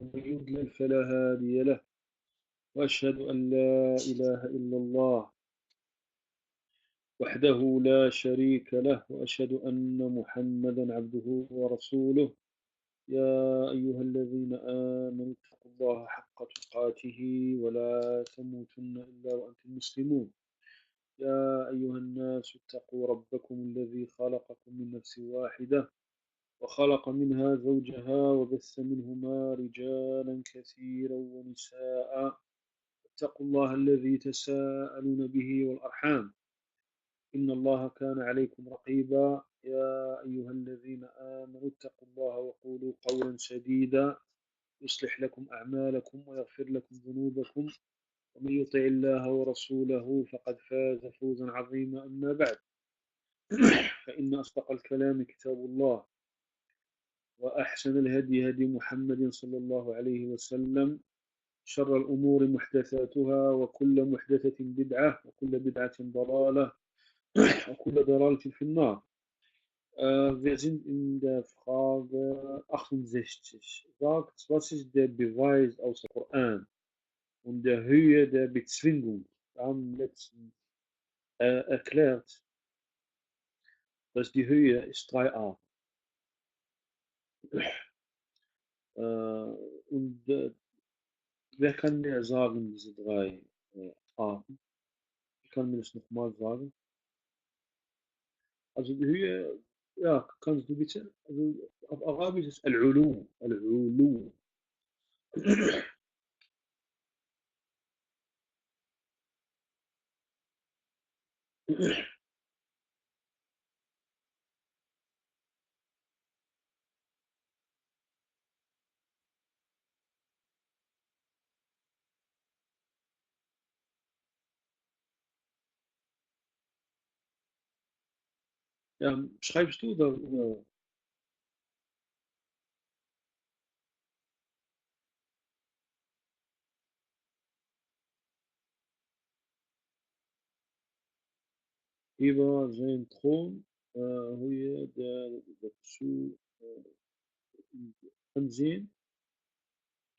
ومن يضلل فلا هادي له وأشهد أن لا إله إلا الله وحده لا شريك له وأشهد أن محمدا عبده ورسوله يا أيها الذين آمنوا اتقوا الله حق تقاته ولا تموتن إلا وأنتم مسلمون يا أيها الناس اتقوا ربكم الذي خلقكم من نفس واحدة وخلق منها زوجها وبث منهما رجالا كثيرا ونساء اتقوا الله الذي تساءلون به والأرحام إن الله كان عليكم رقيبا يا أيها الذين آمنوا اتقوا الله وقولوا قولا سديدا يصلح لكم أعمالكم ويغفر لكم ذنوبكم ومن يطع الله ورسوله فقد فاز فوزا عظيما أما بعد فإن أصدق الكلام كتاب الله وأحسن الهدي هدي محمد صلى الله عليه وسلم شر الأمور محدثاتها وكل محدثة بدعة وكل بدعة ضلالة وكل ضلالة في النار. Wir sind in der Frage 68. Sagt, was ist der Beweis aus dem Koran und der Höhe der Bezwingung? Wir haben letztens erklärt, dass die Höhe ist 3 Arten. Und wer kann mir sagen, diese 3 Arten? Ich kann mir das nochmal sagen. Also die Höhe, ja, kannst du bitte? Also auf Arabisch ist Al-Ulu. Al-Ulu. Ja, schreibst du da? Über seinen Thron, Höhe der dazu ansehen.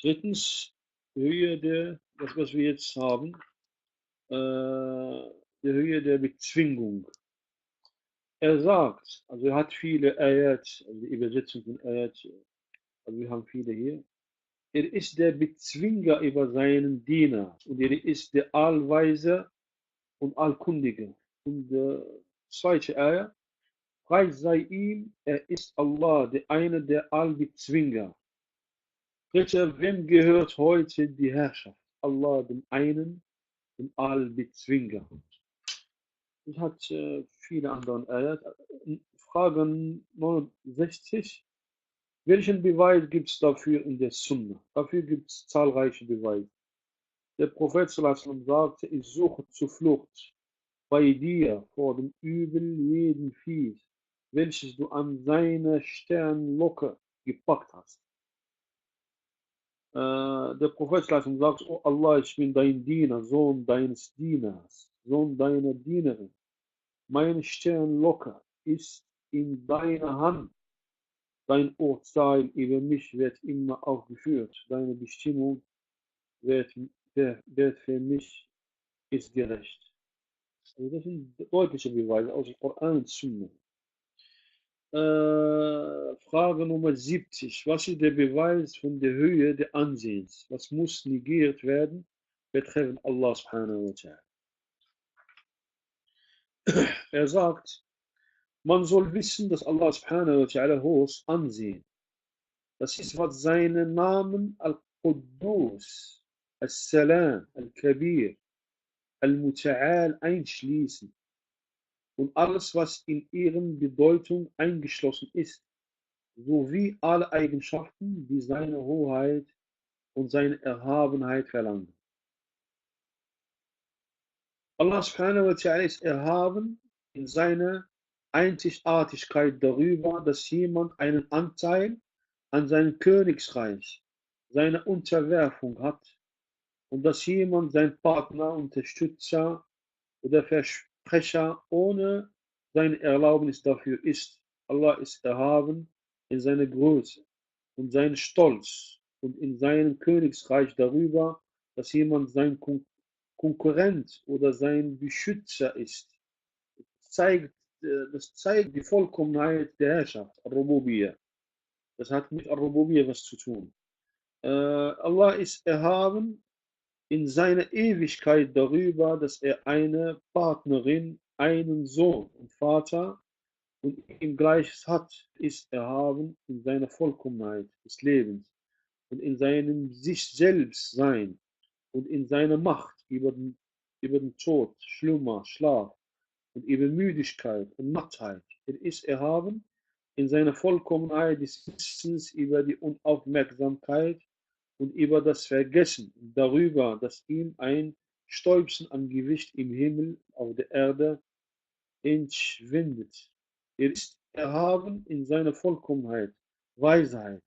Drittens, Höhe der, das was wir jetzt haben, der Höhe der Bezwingung. Er sagt, also er hat viele Ayat, also die Übersetzung von Ayat, also wir haben viele hier. Er ist der Bezwinger über seinen Diener und er ist der Allweise und Allkundige. Und zweite Ayat, Preis sei ihm, er ist Allah, der eine der Allbezwinger. Dritter, wem gehört heute die Herrschaft? Allah, dem einen, dem Allbezwinger. Und hat viele andere Ayat. Frage 69. Welchen Beweis gibt es dafür in der Sunna? Dafür gibt es zahlreiche Beweise. Der Prophet sallallahu sagte, ich suche Zuflucht bei dir vor dem Übel jeden Viehs, welches du an seiner Sternlocke gepackt hast. Der Prophet sallallahu sagt, oh Allah, ich bin dein Diener, Sohn deines Dieners, Sohn deiner Dienerin. Meine Sternlocke ist in deiner Hand. Dein Urteil über mich wird immer aufgeführt. Deine Bestimmung wird für mich ist gerecht. Also das sind deutliche Beweise aus dem Koran und Sunna. Frage Nummer 70. Was ist der Beweis von der Höhe des Ansehens? Was muss negiert werden betreffend Allah subhanahu wa ta'ala? Er sagt, man soll wissen, dass Allah subhanahu wa ta'ala hohes Ansehen. Das ist, was seine Namen Al-Quddus, Al-Salam, Al-Kabir, Al-Muta'al einschließen und alles, was in ihren Bedeutung eingeschlossen ist, sowie alle Eigenschaften, die seine Hoheit und seine Erhabenheit verlangen. Allah subhanahu wa ta'ala ist erhaben in seiner Einzigartigkeit darüber, dass jemand einen Anteil an seinem Königsreich, seiner Unterwerfung hat und dass jemand sein Partner, Unterstützer oder Versprecher ohne seine Erlaubnis dafür ist. Allah ist erhaben in seiner Größe und seinen Stolz und in seinem Königsreich darüber, dass jemand sein Konkurrent oder sein Beschützer ist. Zeigt, das zeigt die Vollkommenheit der Herrschaft, Al-Rububiyya. Das hat mit Al-Rububiyya was zu tun. Allah ist erhaben in seiner Ewigkeit darüber, dass er eine Partnerin, einen Sohn und Vater und ihm Gleiches hat, ist erhaben in seiner Vollkommenheit des Lebens und in seinem sich selbst sein und in seiner Macht über den Tod, Schlummer, Schlaf und über Müdigkeit und Mattheit. Er ist erhaben in seiner Vollkommenheit des Wissens über die Unaufmerksamkeit und über das Vergessen darüber, dass ihm ein Stäubchen an Gewicht im Himmel auf der Erde entschwindet. Er ist erhaben in seiner Vollkommenheit, Weisheit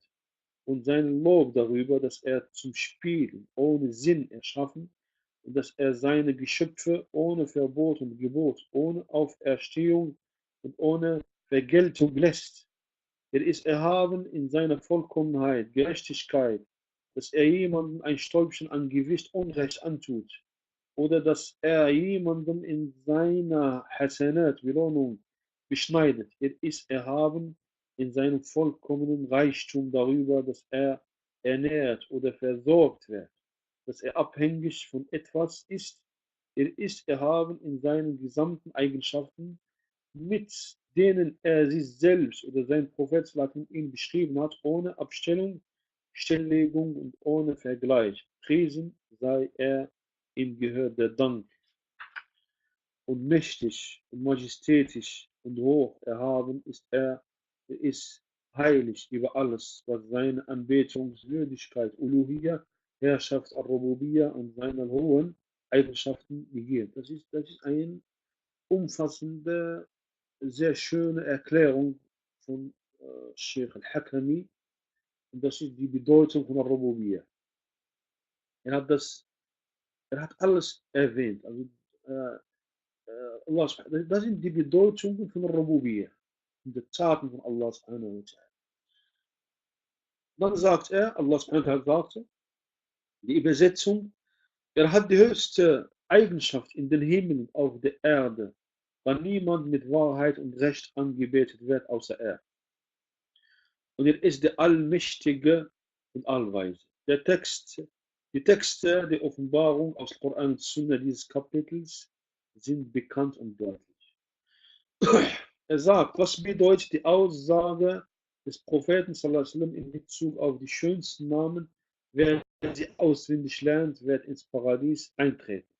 und sein Lob darüber, dass er zum Spiel ohne Sinn erschaffen und dass er seine Geschöpfe ohne Verbot und Gebot, ohne Auferstehung und ohne Vergeltung lässt. Er ist erhaben in seiner Vollkommenheit, Gerechtigkeit, dass er jemandem ein Stäubchen an Gewicht Unrecht antut oder dass er jemandem in seiner Hasanat, Belohnung, beschneidet. Er ist erhaben in seinem vollkommenen Reichtum darüber, dass er ernährt oder versorgt wird, dass er abhängig von etwas ist. Er ist erhaben in seinen gesamten Eigenschaften, mit denen er sich selbst oder sein Prophet ihn beschrieben hat, ohne Abstellung, Stelllegung und ohne Vergleich. Priesen sei er, ihm gehört der Dank und mächtig und majestätisch und hoch erhaben ist er ist heilig über alles, was seine Anbetungswürdigkeit, Uluhiyya, Herrschaft, Ar-Rububiyya und seine hohen Eigenschaften gegeben. Das ist eine umfassende, sehr schöne Erklärung von Sheikh al-Hakami. Und das ist die Bedeutung von Ar-Rububiyya. Er hat das, er hat alles erwähnt. Also, äh, Allah, das sind die Bedeutungen von Ar-Rububiyya. Die Taten von Allah subhanahu wa ta'ala. Dann sagt er, Allah subhanahu wa ta'ala sagte, die Übersetzung, er hat die höchste Eigenschaft in den Himmel und auf der Erde, weil niemand mit Wahrheit und Recht angebetet wird außer er. Und er ist der Allmächtige und Allweise. Die Texte der Offenbarung aus Koran und Sunna dieses Kapitels sind bekannt und deutlich. Er sagt, was bedeutet die Aussage des Propheten sallam, in Bezug auf die schönsten Namen, wer sie auswendig lernt, wird ins Paradies eintreten.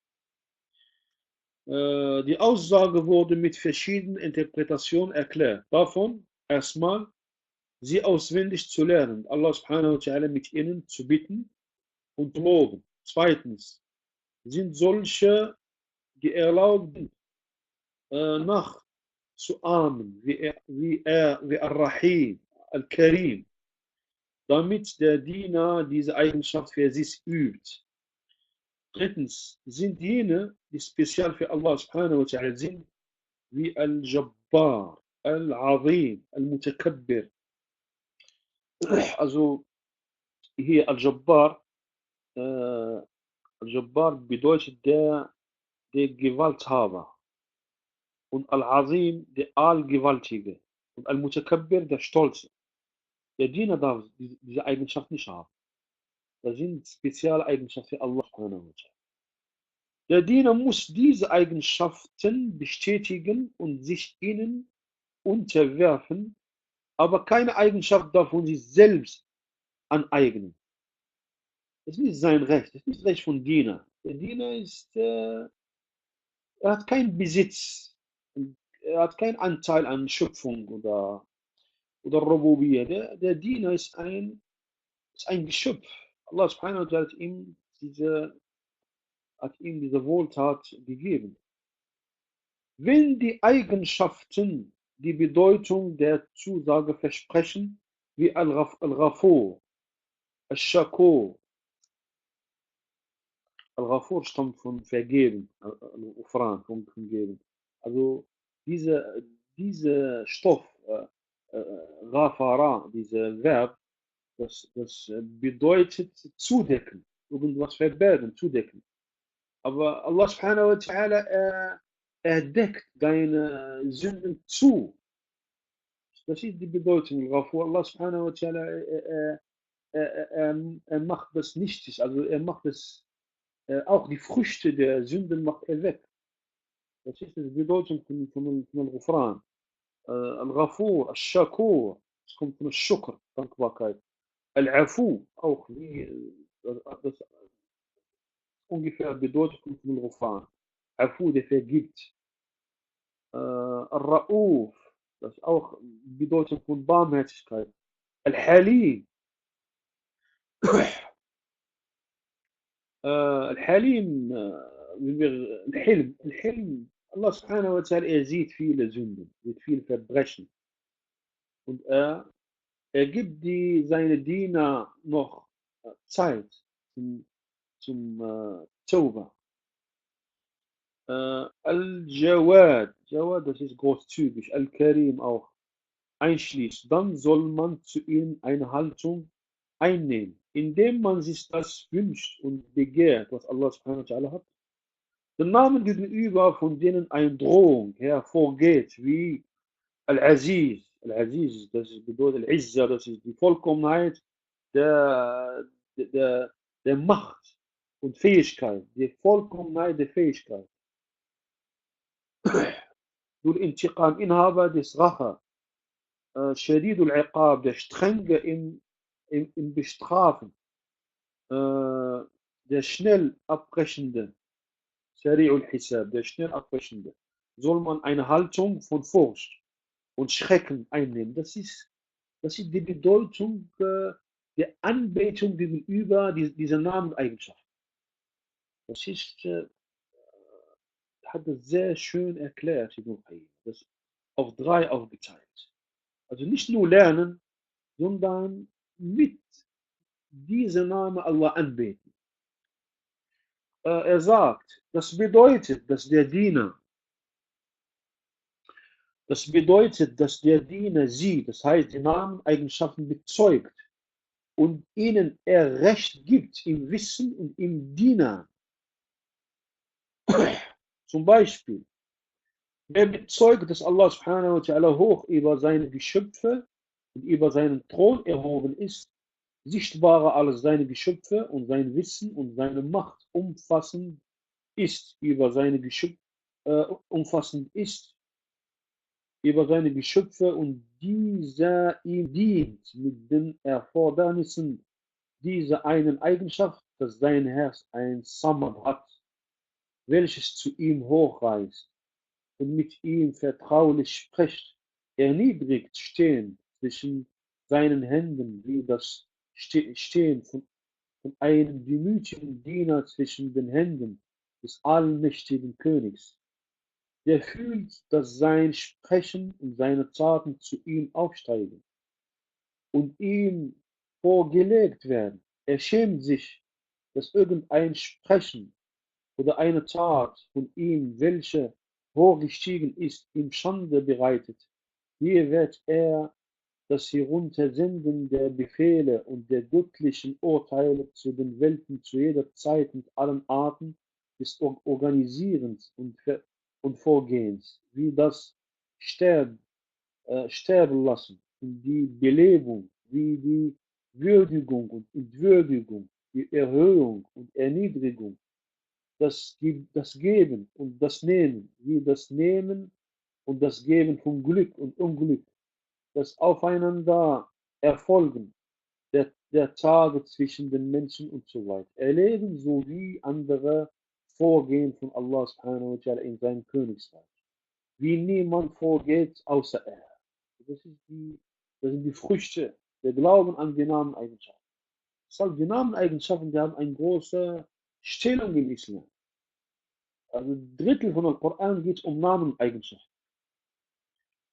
Die Aussage wurde mit verschiedenen Interpretationen erklärt. Davon erstmal, sie auswendig zu lernen, Allah subhanahu wa ta'ala mit ihnen zu bitten und loben. Zweitens, sind solche, die erlauben, nachzuahmen, wie Ar-Rahim, Al-Karim, damit der Diener diese Eigenschaft für sich übt. Drittens, sind jene, die speziell für Allah subhanahu wa ta'ala sind, wie Al-Jabbar, Al-Azim, Al-Mutakabbir. Also hier Al-Jabbar, Al-Jabbar bedeutet der Gewalthaber und Al-Azim der Allgewaltige und Al-Mutakabbir der Stolze. Der Diener darf diese Eigenschaft nicht haben. Das sind Spezialeigenschaften für Allah. Der Diener muss diese Eigenschaften bestätigen und sich ihnen unterwerfen, aber keine Eigenschaft darf von sich selbst aneignen. Das ist nicht sein Recht, das ist nicht das Recht von Diener. Der Diener ist, er hat keinen Besitz, er hat keinen Anteil an Schöpfung oder Rububiyya. Der Diener ist ein Geschöpf. Allah subhanahu wa ta'ala hat ihm diese Wohltat gegeben. Wenn die Eigenschaften die Bedeutung der Zusage versprechen, wie Al-Ghafur, Al-Shakur, Al-Ghafur stammt von vergeben, Al-Ufran, von vergeben. Also diese Stoff, Ghafara, dieser Verb, Das bedeutet zudecken, irgendwas verbergen, zudecken. Aber Allah subhanahu wa ta'ala, er deckt deine Sünden zu. Das ist die Bedeutung. Ghafur. Allah subhanahu wa ta'ala, er macht das nichtig, also er macht es, auch die Früchte der Sünden macht er weg. Das ist die Bedeutung von Al-Ghufran. Al-Ghafur, Al-Shakur, das kommt von Al-Shukr, Dankbarkeit. Al-Afu, auch wie, das ungefähr Bedeutung von Al-Ghufran. Afu, der vergibt. Al-Ra'uf, das ist auch Bedeutung von Barmherzigkeit. Al-Halim, الحليم الحلم Allah subhanahu wa ta'ala, er sieht viele Sünden, sieht viele Verbrechen. Und er gibt seine Diener noch Zeit zum Tauba. Al-Jawad, Jawad, das ist großzügig, Al-Karim auch einschließt. Dann soll man zu ihm eine Haltung einnehmen, indem man sich das wünscht und begehrt, was Allah subhanahu wa ta'ala hat. Den Namen gegenüber, von denen eine Drohung hervorgeht, wie Al-Aziz. Al-Aziz, das bedeutet Al-Izza, das ist die Vollkommenheit der, der, der Macht und Fähigkeit, die Vollkommenheit der Fähigkeit. Durch Intiqam, Inhaber des Rache, Shadidul Iqab, der Strenge im Bestrafen, der schnell abbrechende, Sari'ul Hisab, der schnell abbrechende, soll man eine Haltung von Furcht und Schrecken einnehmen. Das ist die Bedeutung der Anbetung gegenüber dieser Nameneigenschaft. Das ist, hat es sehr schön erklärt, das auf 3 aufgeteilt. Also nicht nur lernen, sondern mit diesem Namen Allah anbeten. Er sagt, das bedeutet, dass der Diener sie, das heißt die Nameneigenschaften bezeugt und ihnen er Recht gibt im Wissen und im Diener. Zum Beispiel, wer bezeugt, dass Allah subhanahu wa ta'ala hoch über seine Geschöpfe und über seinen Thron erhoben ist, sichtbarer als seine Geschöpfe und sein Wissen und seine Macht umfassend ist über seine Geschöpfe, umfassend ist über seine Geschöpfe und dieser ihm dient mit den Erfordernissen dieser einen Eigenschaft, dass sein Herz ein Samad hat, welches zu ihm hochreißt und mit ihm vertraulich spricht, erniedrigt stehen zwischen seinen Händen, wie das Stehen von einem demütigen Diener zwischen den Händen des allmächtigen Königs. Der fühlt, dass sein Sprechen und seine Taten zu ihm aufsteigen und ihm vorgelegt werden. Er schämt sich, dass irgendein Sprechen oder eine Tat von ihm, welche hochgestiegen ist, ihm Schande bereitet. Hier wird er das Heruntersenden der Befehle und der göttlichen Urteile zu den Welten zu jeder Zeit mit allen Arten des Organisierens und Vorgehens, wie das Sterben lassen und die Belebung, wie die Würdigung und Entwürdigung, die Erhöhung und Erniedrigung, das Geben und das Nehmen, wie das Nehmen und das Geben von Glück und Unglück, das Aufeinander erfolgen der Tage zwischen den Menschen und so weiter. Erleben sowie andere Vorgehen von Allah subhanahu wa ta'ala in seinem Königsreich. Wie niemand vorgeht außer er. Das sind die Früchte, der Glauben an die Nameneigenschaften. Deshalb die Nameneigenschaften, die haben eine große Stellung im Islam. Also ein Drittel von dem Koran geht um Nameneigenschaften.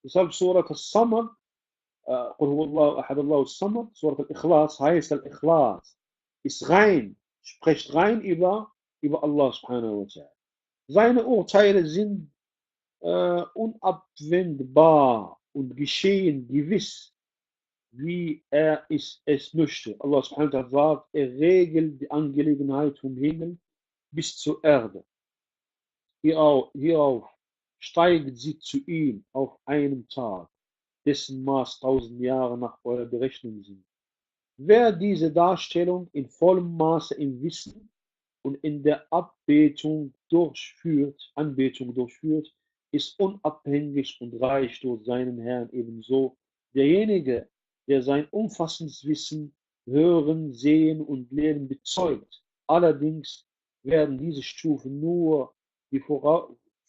Deshalb Surat al-Samad, قل هو الله أحد الله الصمد, Surat al-Ikhlas heißt al-Ikhlas, ist rein, spricht rein über Allah subhanahu wa ta'ala. Seine Urteile sind unabwendbar und geschehen gewiss. wie es möchte. Allah subhanahu wa ta'ala sagt, er regelt die Angelegenheit vom Himmel bis zur Erde. Hierauf steigt sie zu ihm auf einem Tag, dessen Maß 1000 Jahre nach eurer Berechnung sind. Wer diese Darstellung in vollem Maße im Wissen und in der Anbetung durchführt, ist unabhängig und reich durch seinen Herrn ebenso derjenige, der sein umfassendes Wissen, Hören, Sehen und Leben bezeugt. Allerdings werden diese Stufen nur die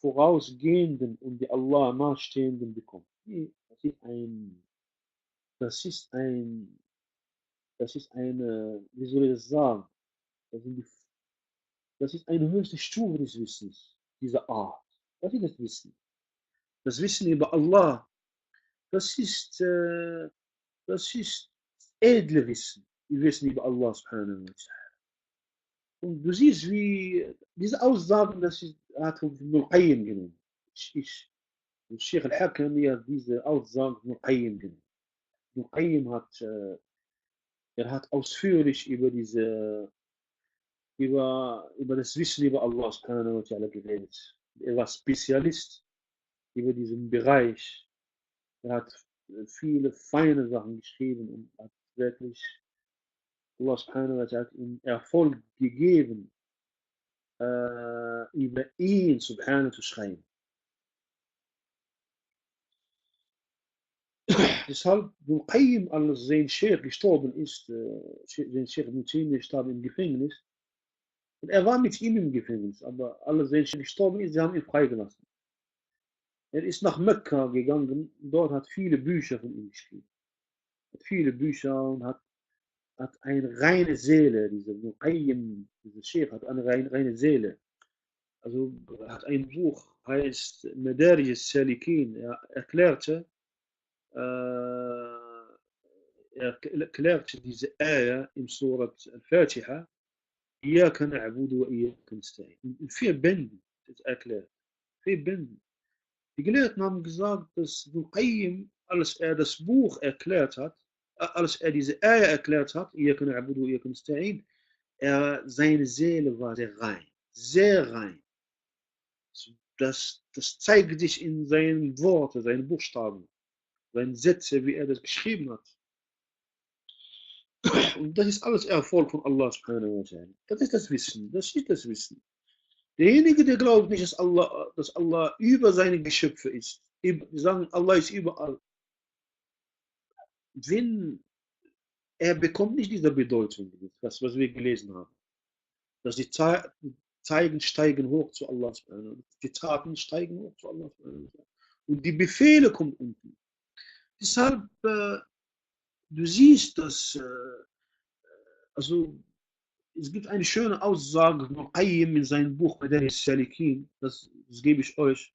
Vorausgehenden und die Allah nahestehenden bekommen. Das ist ein, das ist eine, wie soll ich das sagen? Das sind die Das ist eine höchste Stufe des Wissens, dieser Art. Das ist das Wissen. Das Wissen über Allah, das ist, äh, das ist edle Wissen. Wir wissen über Allah subhanahu wa ta'ala. Und du siehst, wie diese Aussagen, hat von Ibn al-Qayyim genommen. Sheikh al-Hakami hat diese Aussagen von al-Qayyim genommen. Ibn al-Qayyim hat ausführlich über das Wissen über Allah subhanahu wa ta'ala geredet. Er war Spezialist über diesen Bereich. Er hat viele feine Sachen geschrieben und hat wirklich Allah subhanahu wa ta'ala ihm Erfolg gegeben, über ihn subhanahu zu schreiben. Deshalb, Ibn Qayyim, als sein Sheikh gestorben ist, sein Sheikh Ibn Taymiyyah starb im Gefängnis, und er war mit ihm im Gefängnis, aber als sein Sheikh gestorben ist, sie haben ihn freigelassen. Er ist nach Mekka gegangen, dort hat viele Bücher von ihm geschrieben. Hat viele Bücher und hat eine reine Seele. Dieser Muqayyim, dieser Sheikh hat eine reine Seele. Also hat ein Buch, heißt Madarij al-Salikin. Er erklärte diese Ayah im Surat al-Fatiha, إياك نعبد وإياك نستعين. In 4 Bänden ist erklärt. 4 Bänden. Die Gelehrten haben gesagt, dass Muqayyim, als er das Buch erklärt hat, als er diese Ayah erklärt hat, إياك نعبد وإياك نستعين, seine Seele war sehr rein. Sehr rein. Das zeigt sich in seinen Worten, seinen Buchstaben, seinen Sätze, wie er das geschrieben hat. Und das ist alles Erfolg von Allah subhanahu wa ta'ala. Das ist das Wissen. Das ist das Wissen. Derjenige, der glaubt nicht, dass Allah über seine Geschöpfe ist, die sagen, Allah ist überall, wenn er bekommt nicht diese Bedeutung, das, was wir gelesen haben. Dass die Zeigen steigen hoch zu Allah, die Taten steigen hoch zu Allah. Und die Befehle kommen unten. Deshalb, du siehst, also es gibt eine schöne Aussage von Qayyim in seinem Buch Madarij al-Salikin, das gebe ich euch.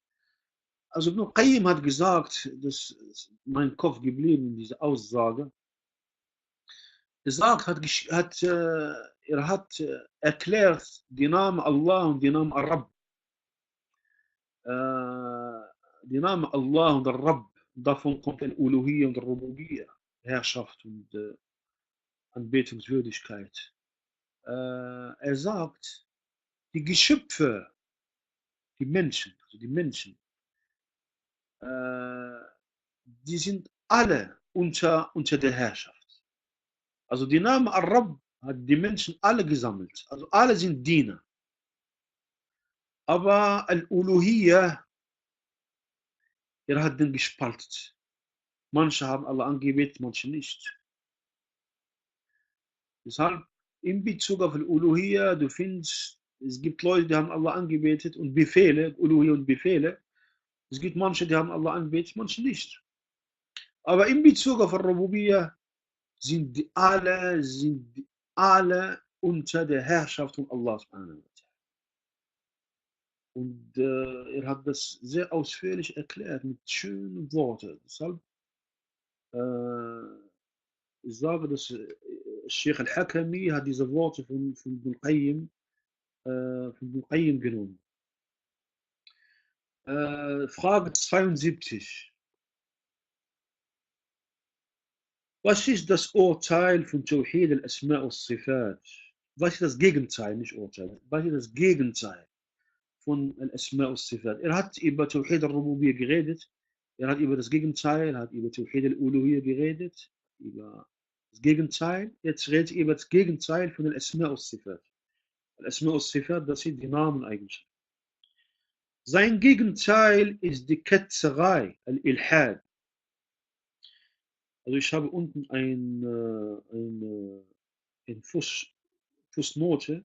Also Ibn Qayyim hat gesagt, das ist mein Kopf geblieben, diese Aussage. Er hat erklärt die Namen Allah und die Namen Ar-Rabb. Die Namen Allah und Ar-Rabb, davon kommt Al-Uluhiyya und Al-Rububiyya, Herrschaft und Anbetungswürdigkeit. Er sagt, die Geschöpfe, die Menschen, die sind alle unter der Herrschaft. Also die Namen Ar-Rabb hat die Menschen alle gesammelt. Also alle sind Diener. Aber Al-Uluhiyya, er hat den gespalten. Manche haben Allah angebetet, manche nicht. Deshalb in Bezug auf Al-Uluhiyya, du findest, es gibt Leute, die haben Allah angebetet und Befehle, Uluhiyya und Befehle. Es gibt manche, die haben Allah angebetet, manche nicht. Aber in Bezug auf Al-Rububiyya sind die alle unter der Herrschaft von Allah. Und er hat das sehr ausführlich erklärt mit schönen Worten. Deshalb ich sage, dass Sheikh al-Hakami hat diese Worte von Ibn Qayyim genommen. Frage 72. Was ist das Urteil von Tawhid al-Asma und Sifat? Was ist das Gegenteil, nicht Urteil? Was ist das Gegenteil von al-Asma und Sifat? Er hat über Tawhid al-Rububiyyah geredet, er hat über das Gegenteil, er hat über Tawhid al-Uluhiyyah geredet, über das Gegenteil. Jetzt redet er über das Gegenteil von al-Asma und Sifat. Al-Asma und Sifat, das sind die Nameneigenschaften. Sein Gegenteil ist die Ketzerei, al-Ilhad. Also ich habe unten ein Fußnote,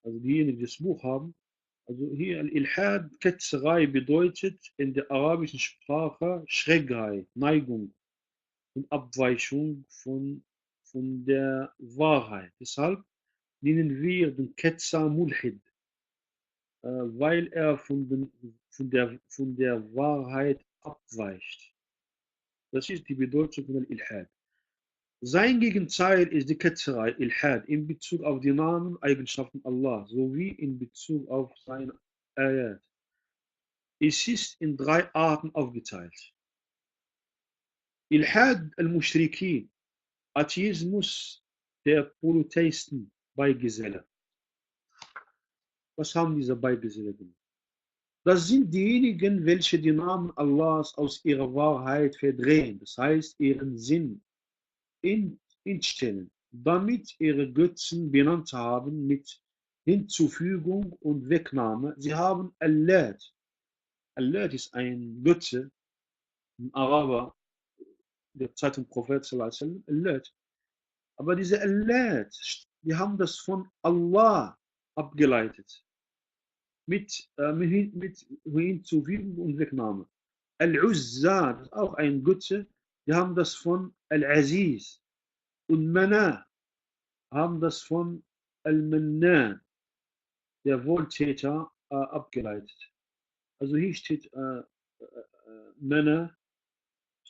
also diejenigen, die das Buch haben. Also hier Al-Ilhad, Ketzerei bedeutet in der arabischen Sprache Schrägheit, Neigung und Abweichung von der Wahrheit. Deshalb nennen wir den Ketzer Mulhid, weil er von der Wahrheit abweicht. Das ist die Bedeutung von Al-Ilhad. Sein Gegenteil ist die Ketzerei, Ilhad, in Bezug auf die Namen, Eigenschaften Allah, sowie in Bezug auf seine Ayat. Es ist in drei Arten aufgeteilt. Ilhad al-Mushrikin, Atheismus der Polytheisten, Beigeselle. Was haben diese Beigeselle gemacht? Das sind diejenigen, welche die Namen Allahs aus ihrer Wahrheit verdrehen, das heißt ihren Sinn instellen, damit ihre Götzen benannt haben mit Hinzufügung und Wegnahme. Sie haben Allat. Allat ist ein Götze, ein Araber, der Zeit des Propheten, Allat. Aber diese Allat, die haben das von Allah abgeleitet, mit Hinzufügung und Wegnahme. Al-Uzza, das ist auch ein Götze, die haben das von Al-Aziz. Und Mana haben das von Al-Mannan, der Wohltäter, abgeleitet. Also hier steht Mana,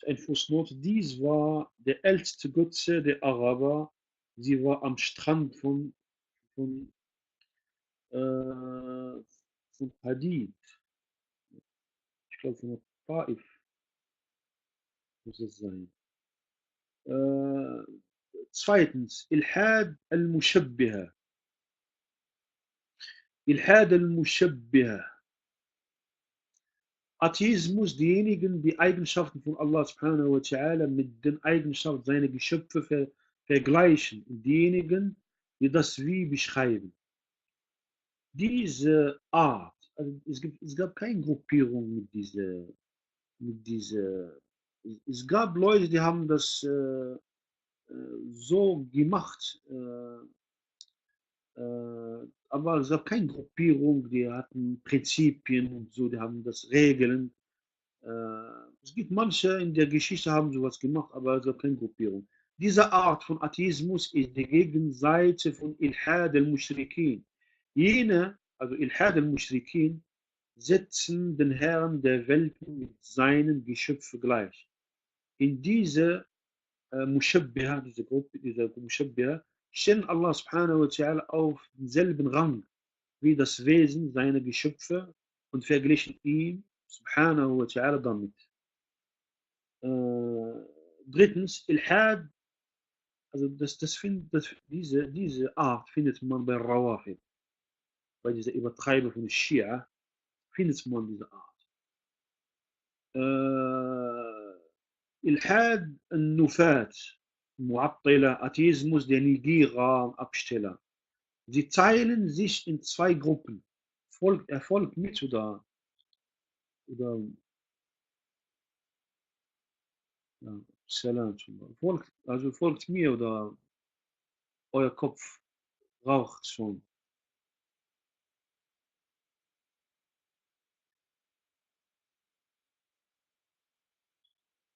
ein Fußnote, dies war der älteste Götze der Araber. Sie war am Strand von, von Hadid, ich glaube von Taif muss es sein. Äh, Zweitens, Ilhad al-Mushabbiha. Ilhad al-Mushabbiha. Atheismus, diejenigen, die Eigenschaften von Allah subhanahu wa ta'ala mit den Eigenschaften seiner Geschöpfe vergleichen. Und diejenigen, die das wie beschreiben. Diese Art, also es gab keine Gruppierung mit dieser, es gab Leute, die haben das so gemacht, aber es gab keine Gruppierung, die hatten Prinzipien und so, die haben das Regeln. Es gibt manche in der Geschichte, haben sowas gemacht, aber es gab keine Gruppierung. Diese Art von Atheismus ist die Gegenseite von Ilhad al-Mushrikin. Jene, also Ilhad al-Mushrikin, setzen den Herrn der Welten mit seinen Geschöpfen gleich. In diese Mushabbiha, diese Gruppe, diese Mushabbiha, stellen Allah subhanahu wa ta'ala auf denselben Rang wie das Wesen seiner Geschöpfe und verglichen ihn subhanahu wa ta'ala damit. Drittens, Ilhad, also diese Art findet man bei Rawafid, bei dieser Übertreibung von Schia, findet man diese Art. Ilhad al-Nufat, Mu'attila, Atheismus der Negierer, Absteller. Sie teilen sich in zwei Gruppen. Erfolgt mit oder ja, Salam. Folgt mir oder euer Kopf raucht schon.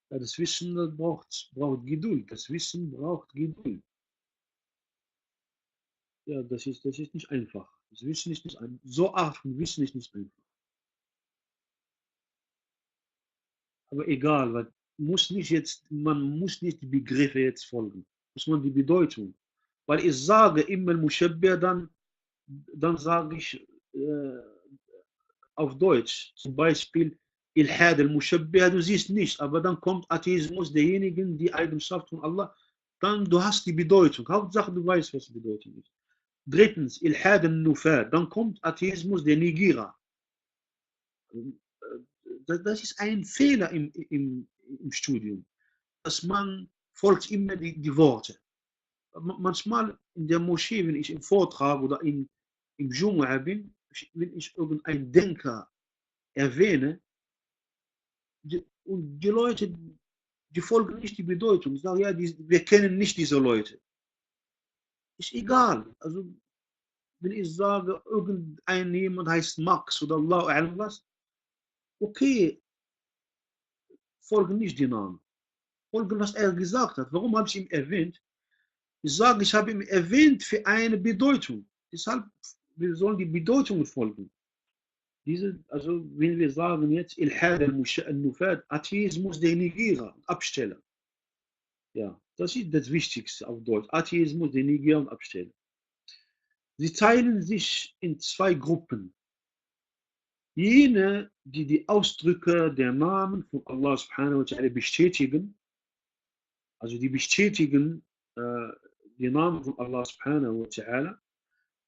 Ja, das Wissen braucht Geduld. Das Wissen braucht Geduld. Ja, das ist nicht einfach. Das Wissen ist nicht einfach. So Art von Wissen ist nicht einfach. Aber egal, weil man muss nicht die Begriffe jetzt folgen. Muss man die Bedeutung. Weil ich sage immer Mushabbih, dann sage ich auf Deutsch zum Beispiel Ilhad al-Mushabbih, du siehst nicht, aber dann kommt Atheismus derjenigen, die Eigenschaft von Allah, dann du hast die Bedeutung. Hauptsache, du weißt, was die Bedeutung ist. Drittens, Ilhad al-Nufad, dann kommt Atheismus der Negierer. Das ist ein Fehler im Studium, dass man folgt immer die Worte. Manchmal in der Moschee, wenn ich im Vortrag oder im Jumu'ah bin, wenn ich irgendeinen Denker erwähne, und die Leute, die folgen nicht die Bedeutung. Ich sage, ja, wir kennen nicht diese Leute. Ist egal. Also, wenn ich sage, jemand heißt Max oder Allah, was, okay, folgen nicht die Namen. Folgen, was er gesagt hat. Warum habe ich ihn erwähnt? Ich sage, ich habe ihn erwähnt für eine Bedeutung. Deshalb, wir sollen die Bedeutung folgen. Also, wenn wir sagen jetzt, Ilhad al-Nufad, Atheismus der Negierer, Absteller. Ja, das ist das Wichtigste auf Deutsch. Atheismus, den Negierer und Absteller. Sie teilen sich in zwei Gruppen. Jene, die die Ausdrücke der Namen von Allah subhanahu wa ta'ala bestätigen, also die bestätigen die Namen von Allah subhanahu wa ta'ala,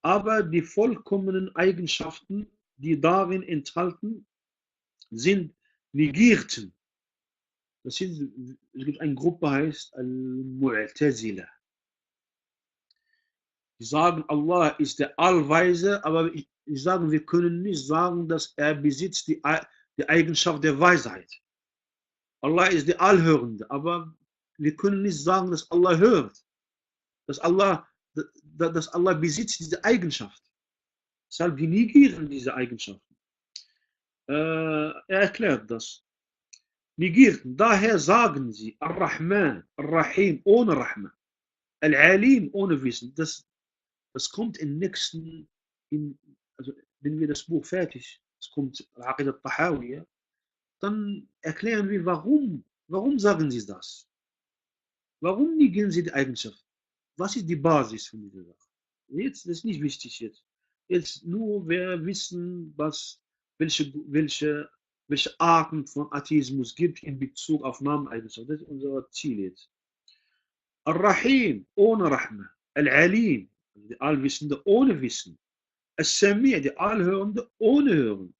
aber die vollkommenen Eigenschaften, die darin enthalten, sind negierten. Es gibt eine Gruppe, heißt Al-Mu'tazila. Die sagen, Allah ist der Allweise, aber ich sage, wir können nicht sagen, dass er besitzt die Eigenschaft der Weisheit. Allah ist der Allhörende, aber wir können nicht sagen, dass Allah hört, dass Allah besitzt diese Eigenschaft. Deshalb die negieren diese Eigenschaften. Er erklärt das. Negierten. Daher sagen sie Ar-Rahman, Ar-Rahim ohne Rahman, Al-Alim ohne Wissen. Das kommt im nächsten, also wenn wir das Buch fertig, es kommt Al-Aqid al-Tahawiyya, dann erklären wir, warum sagen sie das? Warum negieren sie die Eigenschaft? Was ist die Basis von dieser Sache? Jetzt, das ist nicht wichtig jetzt. Jetzt nur, wir wissen, welche Arten von Atheismus gibt in Bezug auf Nameneigenschaften. Das ist unser Ziel jetzt. Al-Rahim, ohne Rahma. Al-Alim, die Allwissende, ohne Wissen. Al-Sami', die Allhörende, ohne Hören.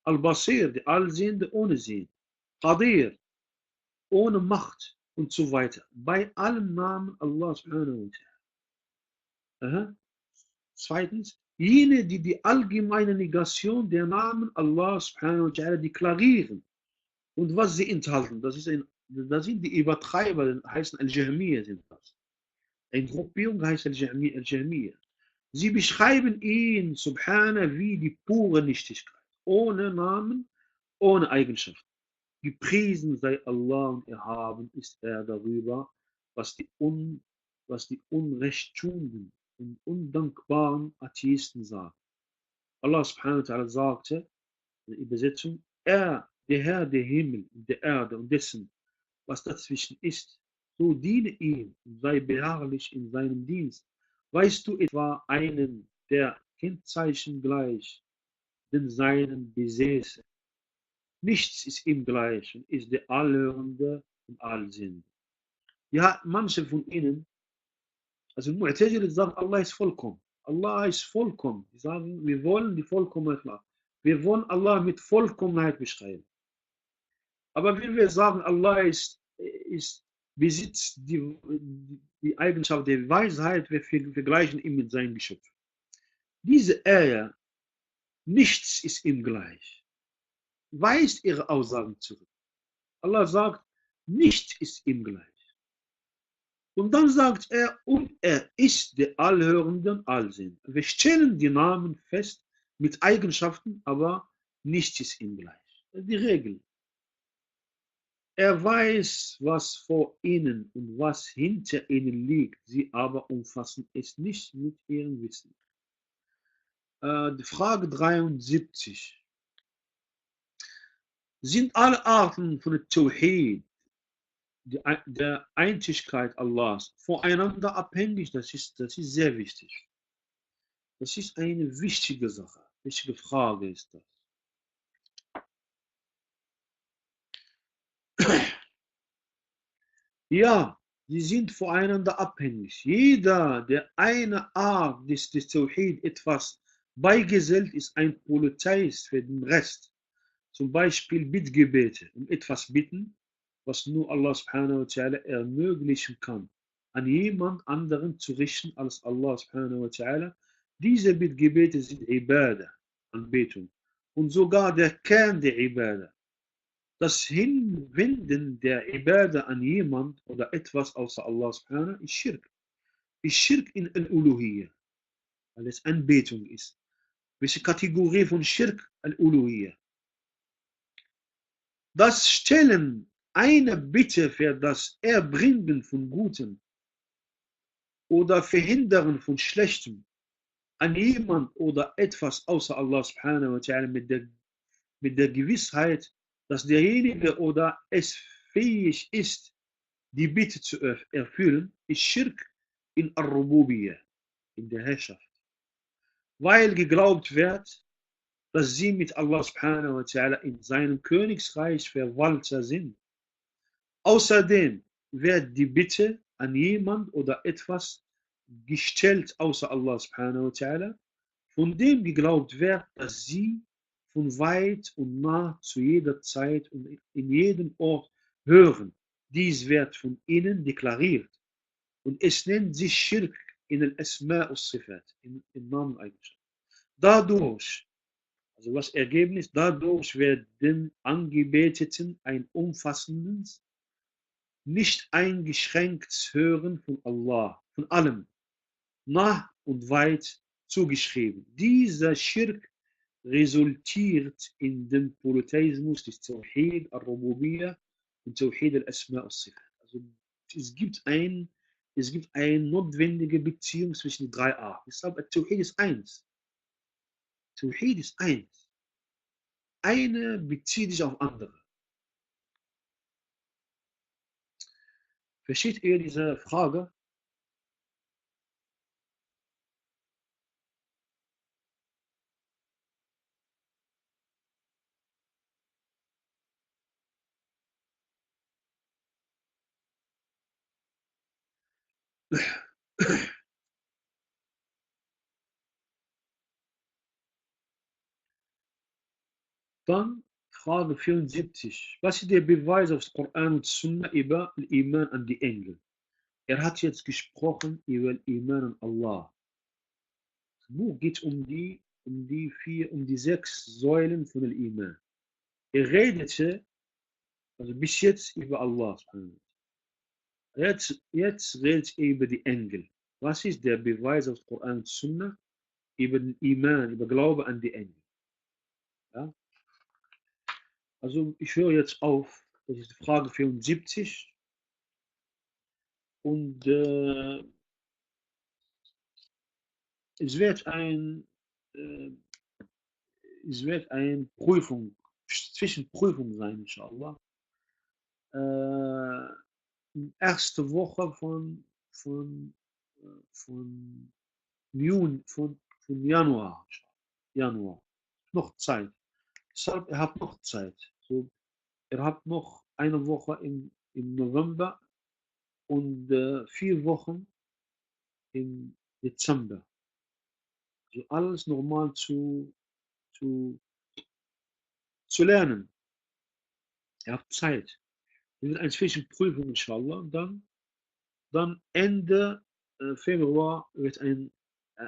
Al-Basir, die Allsehende, ohne Sehen. Qadir, ohne Macht und so weiter. Bei allen Namen Allah subhanahu wa ta'ala. Zweitens, jene, die die allgemeine Negation der Namen Allah subhanahu wa ta'ala deklarieren und was sie enthalten. Das sind die Übertreiber, heißen Al-Jahmiyya sind das. Eine Gruppierung heißt Al-Jahmiyya. Sie beschreiben ihn, subhanahu, wie die pure Nichtigkeit. Ohne Namen, ohne Eigenschaften. Gepriesen sei Allah und erhaben ist er darüber, was die Unrechttuenden und undankbaren Atheisten sagen. Allah subhanahu wa ta'ala sagte in der Übersetzung, er, der Herr der Himmel und der Erde und dessen, was dazwischen ist, so diene ihm und sei beharrlich in seinem Dienst. Weißt du etwa einen, der Kennzeichen gleich den seinen besäße? Nichts ist ihm gleich und ist der Allhörende und Allsehende. Ja, manche von ihnen, also Mu'tazila sagen, Allah ist vollkommen. Allah ist vollkommen. Die sagen, wir wollen die Vollkommenheit machen. Wir wollen Allah mit Vollkommenheit beschreiben. Aber wenn wir sagen, Allah besitzt die Eigenschaft der Weisheit, wir vergleichen ihn mit seinem Geschöpf. Diese Ayah, nichts ist ihm gleich, weist ihre Aussagen zurück. Allah sagt, nichts ist ihm gleich. Und dann sagt er, und er ist der Allhörende und Allsehende. Wir stellen die Namen fest mit Eigenschaften, aber nichts ist ihm gleich. Das ist die Regel. Er weiß, was vor ihnen und was hinter ihnen liegt. Sie aber umfassen es nicht mit ihrem Wissen. Die Frage 73. Sind alle Arten von Tawhid, der Einzigkeit Allahs, voneinander abhängig? Das ist sehr wichtig. Das ist eine wichtige Sache. Wichtige Frage ist das. Ja, die sind voneinander abhängig. Jeder, der eine Art des Tawhid etwas beigesellt, ist ein Polizist für den Rest. Zum Beispiel Bittgebete, um etwas bitten, was nur Allah subhanahu wa ta'ala ermöglichen kann, an jemand anderen zu richten als Allah subhanahu wa ta'ala. Diese Bittgebete sind Ibadah, Anbetung. Und sogar der Kern der Ibadah. Das Hinwenden der Ibadah an jemand oder etwas außer Allah subhanahu ist Schirk. Ist Schirk in Al-Uluhiyya, weil es Anbetung ist. Welche Kategorie von Schirk? Al-Uluhiyya. Das Stellen einer Bitte für das Erbringen von Gutem oder Verhindern von Schlechtem an jemand oder etwas außer Allah subhanahu wa ta'ala mit der Gewissheit, dass derjenige oder es fähig ist, die Bitte zu erfüllen, ist Schirk in Ar-Rububiyyah, in der Herrschaft. Weil geglaubt wird, dass sie mit Allah subhanahu wa ta'ala in seinem Königsreich Verwalter sind. Außerdem wird die Bitte an jemand oder etwas gestellt außer Allah subhanahu wa ta'ala, von dem geglaubt wird, dass sie von weit und nah zu jeder Zeit und in jedem Ort hören. Dies wird von ihnen deklariert. Und es nennt sich Schirk in al-Asma' al-Sifat, in Nameneigenschaften. Dadurch, also das Ergebnis, dadurch wird dem Angebeteten ein umfassendes, nicht eingeschränktes Hören von Allah, von allem, nah und weit zugeschrieben. Dieser Schirk resultiert in dem Polytheismus des Tawhid al-Rububiyyah und Tawhid al-Asma' al-Sifat. Also es gibt ein, es gibt eine notwendige Beziehung zwischen den drei Arten. Deshalb, Tawhid ist eins. Tawhid ist eins. Eine bezieht sich auf andere. Versteht ihr diese Frage? Dann Frage 74. Was ist der Beweis aus Koran und Sunna über Iman an die Engel? Er hat jetzt gesprochen über Iman an Allah. Das Buch geht um die sechs Säulen von Iman. Er redete, also bis jetzt über Allah. Jetzt redet er über die Engel. Was ist der Beweis aus Koran und Sunna über den Iman, über Glaube an die Engel? Ja? Also ich höre jetzt auf. Das ist die Frage 74. Und es wird äh, es wird ein Zwischenprüfung sein, inshallah. Äh, Erste Woche von Juni, von Januar. Januar. Noch Zeit. Deshalb, ihr habt noch Zeit. So, ihr habt noch eine Woche im November und 4 Wochen im Dezember. So alles normal zu, zu lernen. Ihr habt Zeit. Wir wird eine Zwischenprüfung, inshallah. Und dann Ende Februar wird eine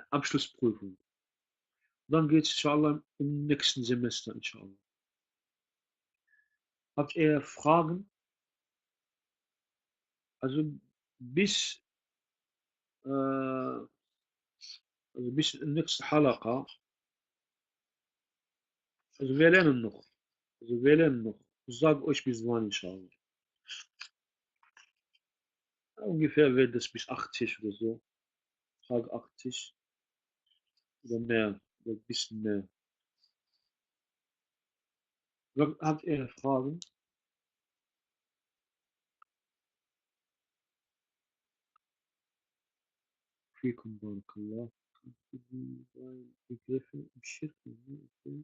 Abschlussprüfung. Dann geht es, inshallah, im nächsten Semester, inshallah. Habt ihr Fragen? Also bis, also bis nächste Halaqa. Also wir lernen noch. Also wir lernen noch. Ich sage euch bis wann, inshallah. Ungefähr wird es bis 80 oder so. Tag 80 oder mehr. Oder ein bisschen mehr. Habt ihr Fragen? فيكم بارك الله. Begriffe im Schirk. Okay.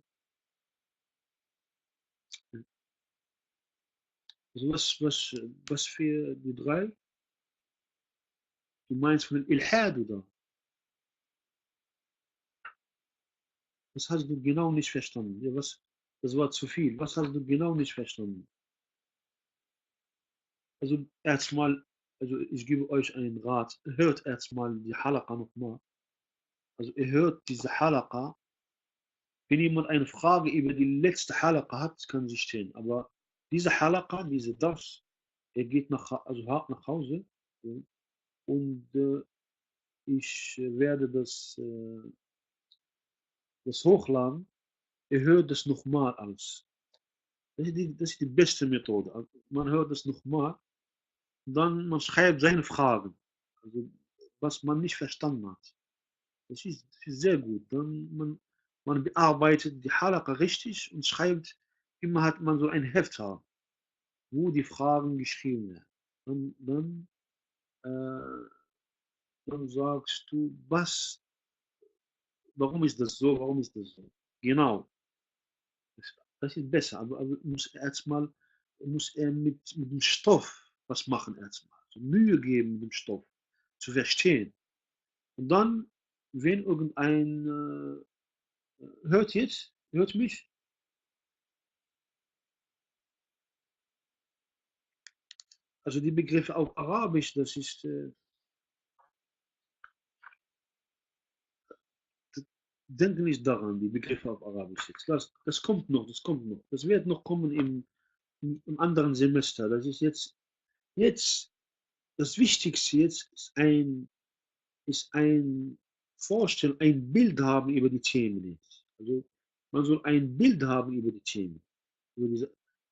Also was für die drei? Du meinst von Ilhad oder? Was hast du genau nicht verstanden? Ja, das war zu viel. Was hast du genau nicht verstanden? Also erstmal, also ich gebe euch einen Rat. Hört erstmal die Halaqa nochmal. Also ihr hört diese Halaqa. Wenn jemand eine Frage über die letzte Halaqa hat, kann sie stehen. Aber diese Halaqa, diese das, er geht also hart nach Hause. Ja, und ich werde das hochladen. Ihr hört das nochmal alles. Das ist die beste Methode. Also man hört das nochmal, dann man schreibt seine Fragen. Also was man nicht verstanden hat. Das ist sehr gut. Man bearbeitet die Halaqa richtig und schreibt, immer hat man so ein Heft haben, wo die Fragen geschrieben werden. Äh, dann sagst du, warum ist das so, warum ist das so? Genau, das ist besser. Aber muss er mit dem Stoff was machen erstmal. So Mühe geben mit dem Stoff, zu verstehen. Und dann, wenn hört mich, also die Begriffe auf Arabisch, das ist, denke nicht daran, die Begriffe auf Arabisch jetzt. Das kommt noch, das kommt noch. Das wird noch kommen im anderen Semester. Das ist jetzt das Wichtigste jetzt ist ein Vorstellen, ein Bild haben über die Themen jetzt. Also man soll ein Bild haben über die Themen,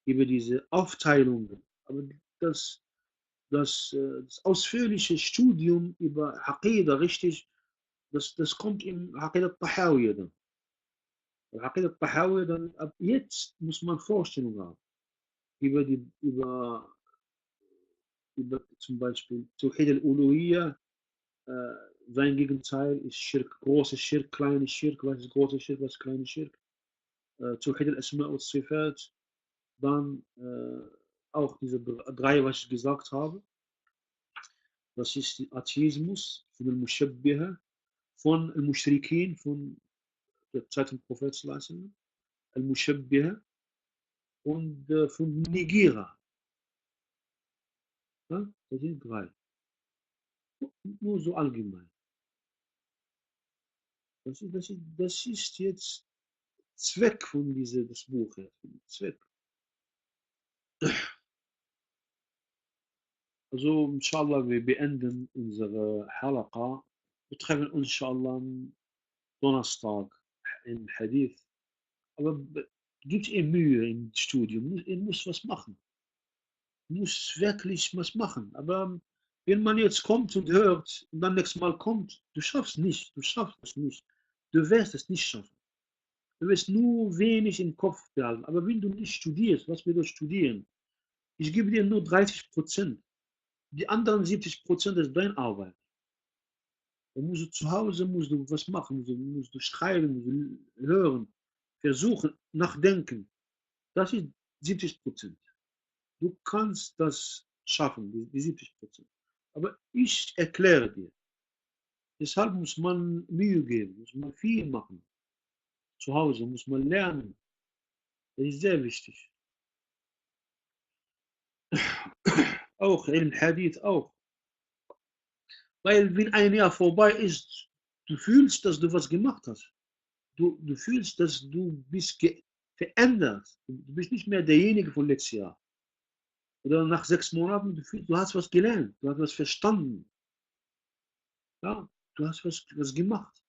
über diese Aufteilungen. Aber das ausführliche Studium über Aqidah, richtig, das kommt im Aqidah Tahawiyya dann. Aqidah Tahawiyya dann, ab jetzt muss man Vorstellungen haben über zum Beispiel Tawhid al-Uluhiyya, äh, sein Gegenteil ist Schirk, große Schirk, kleine Schirk, was ist große Schirk, was ist kleine Schirk. Tawhid al-Asma und Sifat, dann auch diese drei, was ich gesagt habe. Das ist der Atheismus von den Mushabbiha, von den Mushrikin, von der Zeit des Propheten, Al-Mushabbiha und von Negira. Ja? Das sind drei. Nur so allgemein. Das ist jetzt Zweck von des Buches. Zweck. Also, inshallah, wir beenden unsere Halaqa. Wir treffen uns, inshallah, am Donnerstag im Hadith. Aber gibt ihr Mühe im Studium. Ihr müsst was machen. Muss wirklich was machen. Aber wenn man jetzt kommt und hört und dann nächstes Mal kommt, du schaffst nicht, du schaffst es nicht. Du wirst es nicht schaffen. Du wirst nur wenig im Kopf behalten. Aber wenn du nicht studierst, was wir dort studieren, ich gebe dir nur 30%. Die anderen 70% ist deine Arbeit. Da musst du zu Hause musst du was machen, musst du schreiben, musst du hören, versuchen, nachdenken. Das ist 70%. Du kannst das schaffen, die 70%. Aber ich erkläre dir, deshalb muss man Mühe geben, muss man viel machen. Zu Hause muss man lernen. Das ist sehr wichtig. Auch im Hadith auch. Weil wenn ein Jahr vorbei ist, du fühlst, dass du was gemacht hast. Du fühlst, dass du bist verändert. Du bist nicht mehr derjenige von letztes Jahr. Oder nach 6 Monaten, du fühlst, du hast was gelernt, du hast was verstanden. Ja, du hast was gemacht.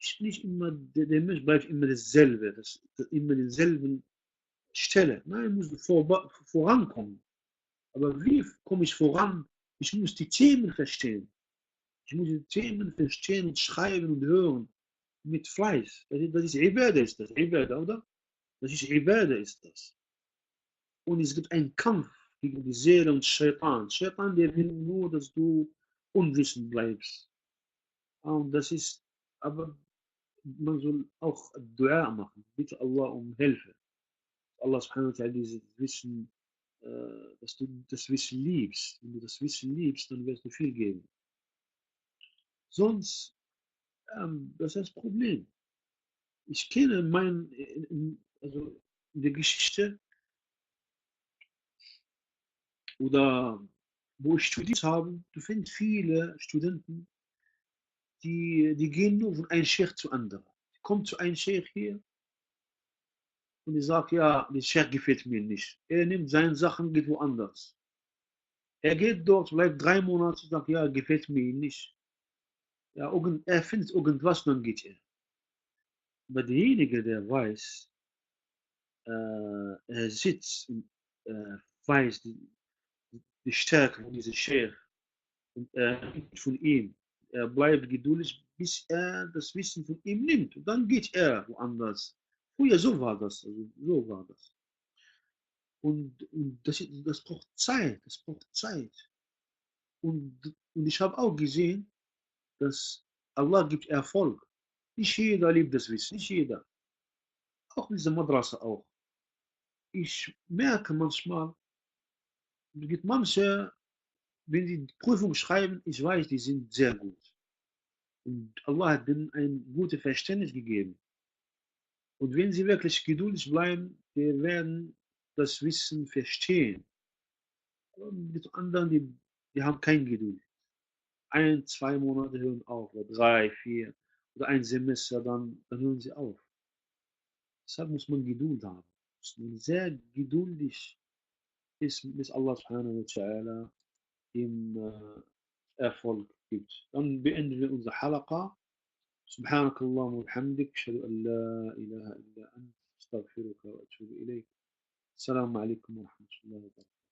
Ist nicht immer, der Mensch bleibt immer dasselbe, immer dieselben Stelle. Nein, ich muss vorankommen. Aber wie komme ich voran? Ich muss die Themen verstehen. Ich muss die Themen verstehen und schreiben und hören. Mit Fleiß. Das ist Ibadah, ist das. Ibadah, oder? Das ist Ibadah, ist das. Und es gibt einen Kampf gegen die Seele und Shaitan. Shaitan, der will nur, dass du unwissend bleibst. Und das ist, aber man soll auch Dua machen. Bitte Allah um Hilfe. Allah subhanahu wa ta'ala dieses Wissen dass du das Wissen liebst. Wenn du das Wissen liebst, dann wirst du viel geben. Sonst, das ist das Problem. Ich kenne also in der Geschichte oder wo ich studiert habe, du findest viele Studenten, die gehen nur von einem Sheikh zu anderen. Die kommen zu einem Sheikh hier und die sagt, ja, der Sheikh gefällt mir nicht. Er nimmt seine Sachen, geht woanders. Er geht dort, bleibt 3 Monate, sagt, ja, gefällt mir nicht. Ja, er findet irgendwas, dann geht er. Aber derjenige, der weiß, er sitzt und weiß die Stärke von diesem Sheikh und er nimmt von ihm. Er bleibt geduldig, bis er das Wissen von ihm nimmt. Und dann geht er woanders. Früher so war das. Also so war das. Und das braucht Zeit. Das braucht Zeit. Und ich habe auch gesehen, dass Allah gibt Erfolg. Nicht jeder liebt das Wissen. Nicht jeder. Auch in dieser Madrasa auch. Ich merke manchmal, es gibt manche, wenn sie die Prüfung schreiben, ich weiß, die sind sehr gut. Und Allah hat ihnen ein gutes Verständnis gegeben. Und wenn sie wirklich geduldig bleiben, die werden das Wissen verstehen. Und die anderen, die haben kein Geduld. 1, 2 Monate hören auf, oder 3, 4 oder ein Semester, dann hören sie auf. Deshalb muss man Geduld haben. Muss man sehr geduldig ist, bis Allah subhanahu wa ta'ala ihm Erfolg gibt. Dann beenden wir unsere Halaqa. سبحانك اللهم وبحمدك أشهد أن لا إله إلا أنت أستغفرك وأتوب إليك السلام عليكم ورحمة الله وبركاته